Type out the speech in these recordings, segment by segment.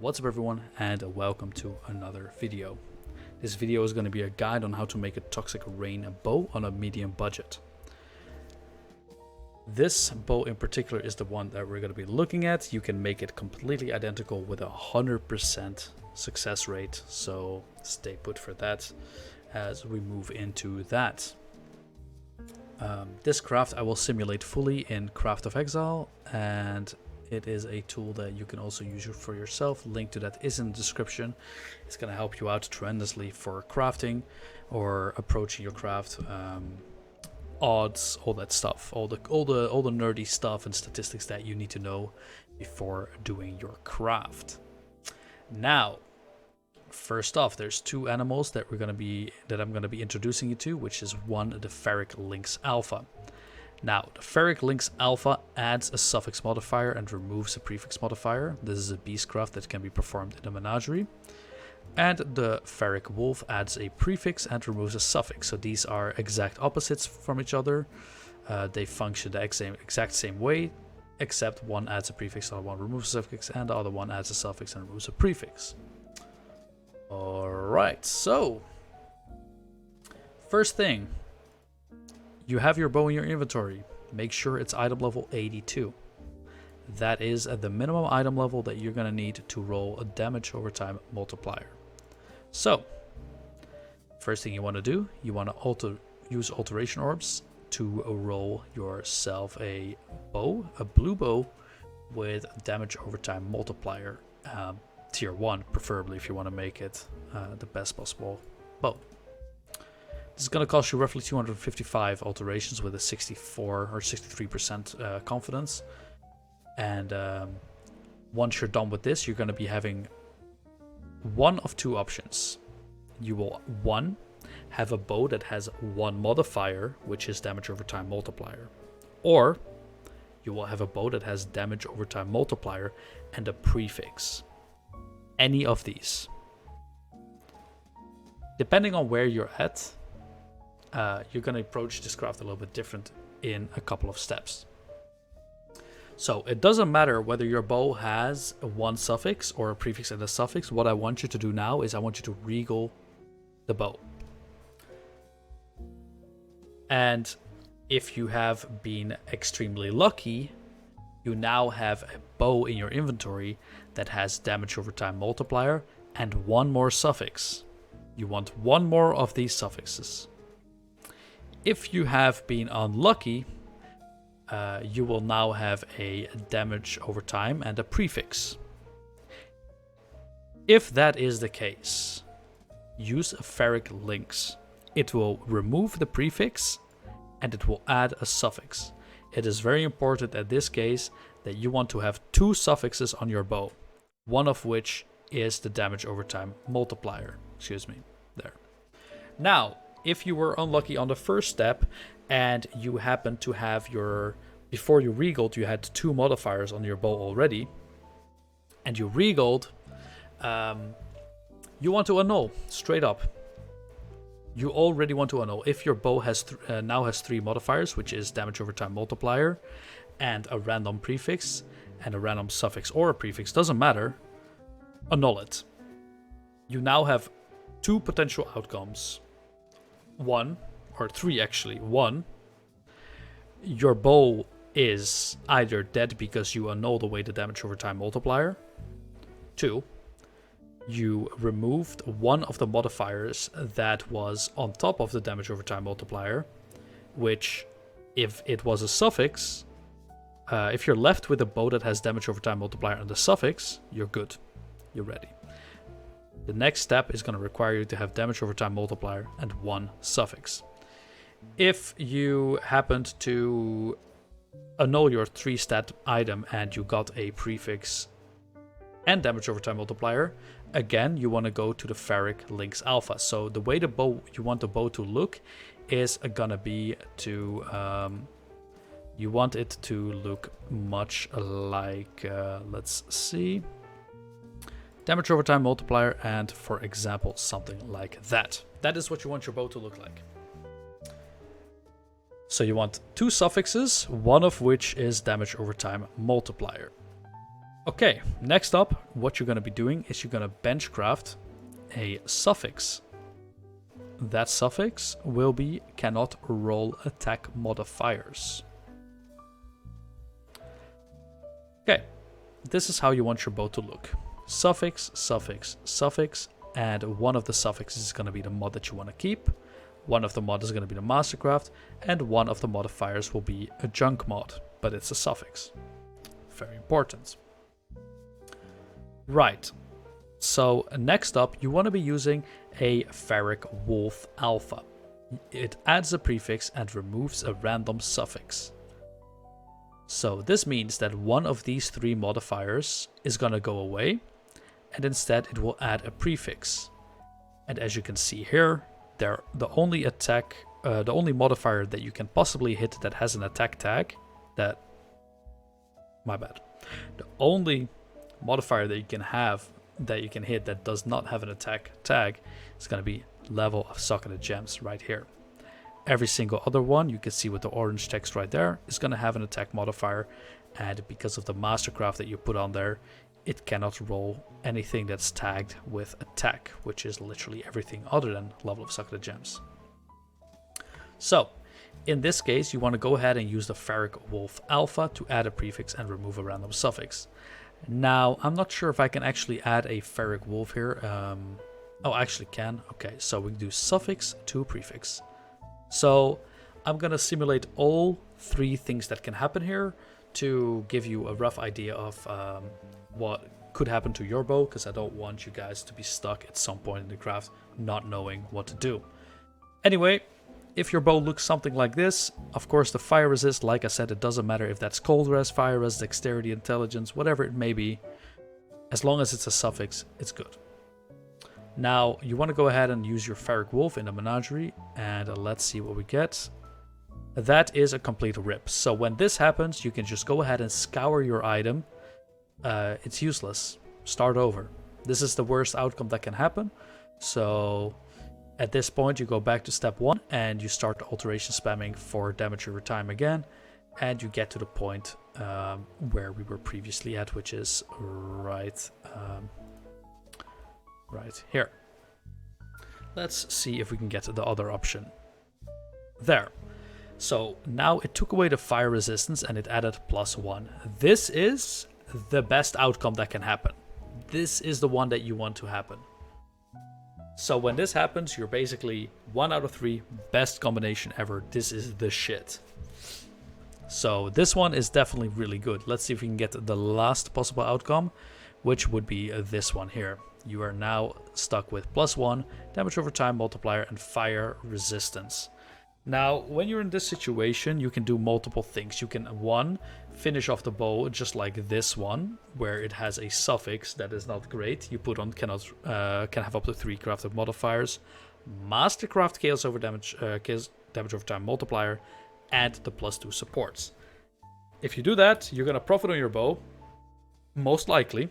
What's up everyone, and welcome to another video. This video is going to be a guide on how to make a toxic rain bow on a medium budget. This bow in particular is the one that we're going to be looking at. You can make it completely identical with 100% success rate, so stay put for that as we move into that. This craft I will simulate fully in Craft of Exile, and it is a tool that you can also use for yourself. Link to that is in the description. It's going to help you out tremendously for crafting or approaching your craft, odds, all that stuff, all the nerdy stuff and statistics that you need to know before doing your craft. Now, first off, there's two animals that I'm going to be introducing you to, which is one, the Ferric Lynx Alpha. Now, the Ferric Lynx Alpha adds a suffix modifier and removes a prefix modifier. This is a beastcraft that can be performed in a menagerie. And the Ferric Wolf adds a prefix and removes a suffix. So these are exact opposites from each other. They function the exact same way, except one adds a prefix, the other one removes a suffix, and the other one adds a suffix and removes a prefix. Alright, so first thing, you have your bow in your inventory. Make sure it's item level 82. That is at the minimum item level that you're going to need to roll a damage over time multiplier. So, first thing you want to do, you want to use alteration orbs to roll yourself a bow, a blue bow with damage over time multiplier, tier 1 preferably if you want to make it the best possible bow. This is going to cost you roughly 255 alterations with a 64 or 63% confidence. And once you're done with this, you're going to be having one of two options. You will, one, have a bow that has one modifier, which is damage over time multiplier. Or you will have a bow that has damage over time multiplier and a prefix. Any of these. Depending on where you're at, you're going to approach this craft a little bit different in a couple of steps. So it doesn't matter whether your bow has one suffix or a prefix and a suffix. What I want you to do now is I want you to regal the bow. And if you have been extremely lucky, you now have a bow in your inventory that has damage over time multiplier and one more suffix. You want one more of these suffixes. If you have been unlucky, you will now have a damage over time and a prefix. If that is the case, use a Ferric Lynx. It will remove the prefix and it will add a suffix. It is very important at this case that you want to have two suffixes on your bow, one of which is the damage over time multiplier. There. Now, if you were unlucky on the first step and you happen to have before you regaled, you had two modifiers on your bow already, and you regaled, you want to annul straight up. You already want to annul. If your bow has now has three modifiers, which is damage over time multiplier and a random prefix and a random suffix or a prefix, doesn't matter, annul it. You now have two potential outcomes. One, or three actually. One, your bow is either dead because you annulled away the damage over time multiplier. Two, you removed one of the modifiers that was on top of the damage over time multiplier, which, if it was a suffix, if you're left with a bow that has damage over time multiplier and the suffix, you're good. You're ready. The next step is going to require you to have damage over time multiplier and one suffix. If you happened to annul your 3-stat item and you got a prefix and damage over time multiplier, again, you want to go to the Ferric Lynx Alpha. So the way you want the bow to look is going to be you want it to look much like, let's see, damage over time multiplier, and for example, something like that. That is what you want your bow to look like. So you want two suffixes, one of which is damage over time multiplier. Okay, next up, what you're going to be doing is you're going to benchcraft a suffix. That suffix will be cannot roll attack modifiers. Okay, this is how you want your bow to look. Suffix, suffix, suffix, and one of the suffixes is going to be the mod that you want to keep. One of the mods is going to be the mastercraft, and one of the modifiers will be a junk mod, but it's a suffix. Very important. Right, so next up you want to be using a Ferric Wolf Alpha. It adds a prefix and removes a random suffix. So this means that one of these three modifiers is going to go away, and instead it will add a prefix. And as you can see here, the only modifier that you can possibly hit that has an attack tag, the only modifier that you can hit that does not have an attack tag is going to be level of socketed gems right here. Every single other one, you can see with the orange text right there, is going to have an attack modifier, and because of the mastercraft that you put on there, it cannot roll anything that's tagged with attack, which is literally everything other than level of socketed gems. So in this case, you want to go ahead and use the Ferric Wolf Alpha to add a prefix and remove a random suffix. Now, I'm not sure if I can actually add a Ferric Wolf here. Oh, I actually can. Okay, so we do suffix to prefix. So I'm going to simulate all three things that can happen here to give you a rough idea of what could happen to your bow, because I don't want you guys to be stuck at some point in the craft not knowing what to do. Anyway, if your bow looks something like this, of course the fire resist, like I said, it doesn't matter if that's cold res, fire res, dexterity, intelligence, whatever it may be. As long as it's a suffix, it's good. Now, you want to go ahead and use your Ferric Wolf in the menagerie, and let's see what we get. That is a complete rip. So when this happens, you can just go ahead and scour your item. It's useless. Start over. This is the worst outcome that can happen. So at this point, you go back to step 1 and you start the alteration spamming for damage over time again, and you get to the point where we were previously at, which is right here. Let's see if we can get to the other option. There. So now it took away the fire resistance and it added +1. This is the best outcome that can happen. This is the one that you want to happen. So when this happens, you're basically 1 out of 3, best combination ever. This is the shit. So this one is definitely really good. Let's see if we can get the last possible outcome, which would be this one here. You are now stuck with +1, damage over time multiplier, and fire resistance. Now, when you're in this situation, you can do multiple things. You can, 1, finish off the bow just like this one, where it has a suffix that is not great. You put on can have up to 3 crafted modifiers, mastercraft chaos over damage over time multiplier, and the +2 supports. If you do that, you're gonna profit on your bow, most likely,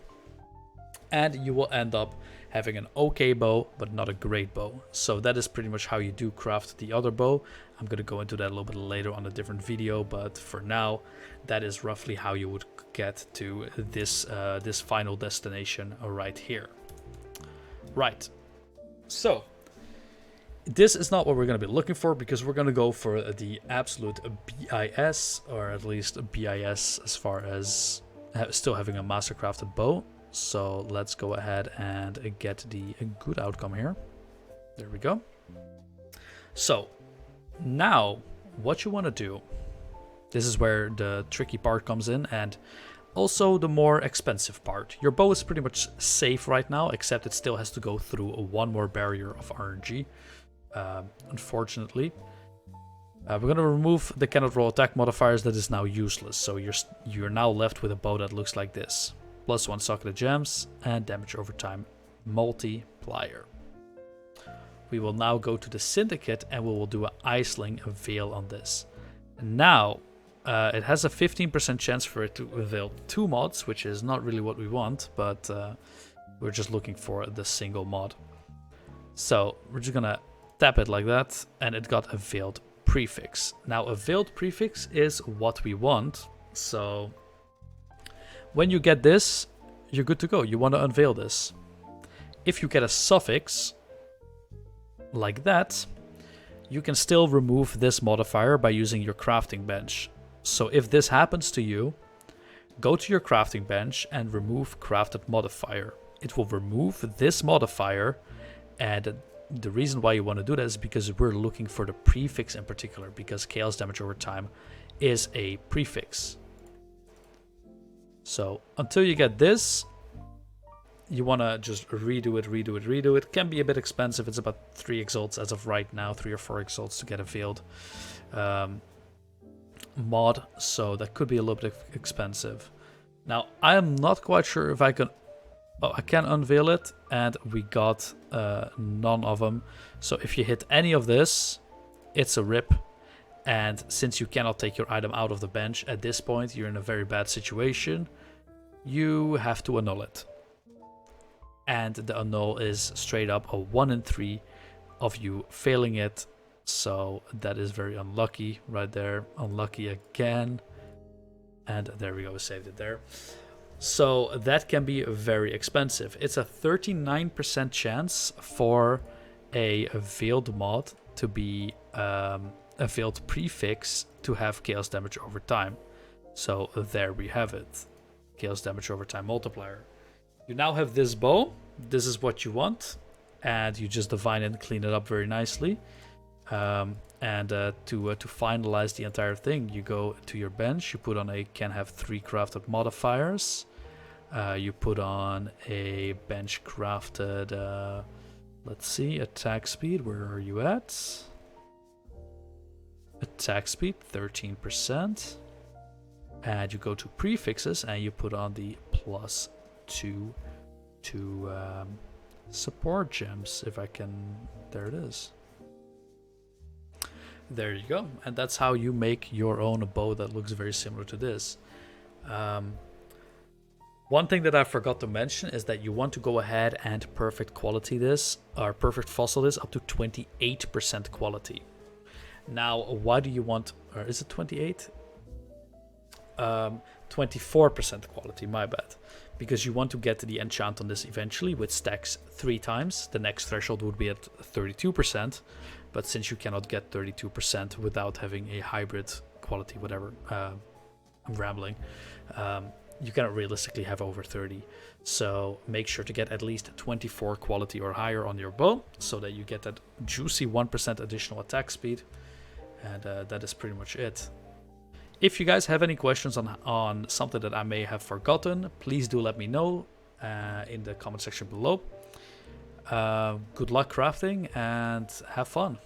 and you will end up having an okay bow, but not a great bow. So that is pretty much how you do craft the other bow. I'm going to go into that a little bit later on a different video, but for now, that is roughly how you would get to this this final destination right here. Right. So this is not what we're going to be looking for, because we're going to go for the absolute BIS, or at least BIS as far as still having a master crafted bow. So let's go ahead and get the good outcome here. There we go. So now what you want to do, this is where the tricky part comes in, and also the more expensive part. Your bow is pretty much safe right now, except it still has to go through one more barrier of RNG, unfortunately. We're going to remove the cannot roll attack modifiers. That is now useless, so you're now left with a bow that looks like this. +1 socketed gems and damage over time multiplier. We will now go to the Syndicate and we will do an Iceling Veil on this. Now, it has a 15% chance for it to avail 2 mods, which is not really what we want, but we're just looking for the single mod. So we're just gonna tap it like that, and it got a veiled prefix. Now, a veiled prefix is what we want, so When you get this, you're good to go. You want to unveil this. If you get a suffix like that, you can still remove this modifier by using your crafting bench. So if this happens to you, go to your crafting bench and remove crafted modifier. It will remove this modifier, and the reason why you want to do that is because we're looking for the prefix in particular, because chaos damage over time is a prefix. So until you get this, you want to just redo it. It can be a bit expensive. It's about 3 exalts as of right now, 3 or 4 exalts to get a veiled mod, so that could be a little bit expensive. Now, I am not quite sure if I can... Oh, I can unveil it, and we got none of them. So if you hit any of this, it's a rip. And since you cannot take your item out of the bench at this point, you're in a very bad situation. You have to annul it. And the annul is straight up a 1 in 3 of you failing it. So that is very unlucky right there. Unlucky again. And there we go, we saved it there. So that can be very expensive. It's a 39% chance for a veiled mod to be a veiled prefix to have chaos damage over time. So there we have it. Chaos damage over time multiplier. You now have this bow. This is what you want. And you just divine and clean it up very nicely. To finalize the entire thing, you go to your bench. You put on a can have 3 crafted modifiers. You put on a bench crafted, let's see, attack speed. Where are you at? Attack speed, 13%. And you go to prefixes and you put on the +2 to support gems. If I can, there it is. There you go. And that's how you make your own bow that looks very similar to this. One thing that I forgot to mention is that you want to go ahead and perfect quality this, or perfect fossil this up to 28% quality. Now, why do you want, or is it 28? 24% quality, my bad. Because you want to get the enchant on this eventually, which stacks 3 times. The next threshold would be at 32%. But since you cannot get 32% without having a hybrid quality, whatever, I'm rambling, you cannot realistically have over 30. So make sure to get at least 24 quality or higher on your bow, so that you get that juicy 1% additional attack speed. And that is pretty much it. If you guys have any questions on something that I may have forgotten, please do let me know in the comment section below. Good luck crafting and have fun.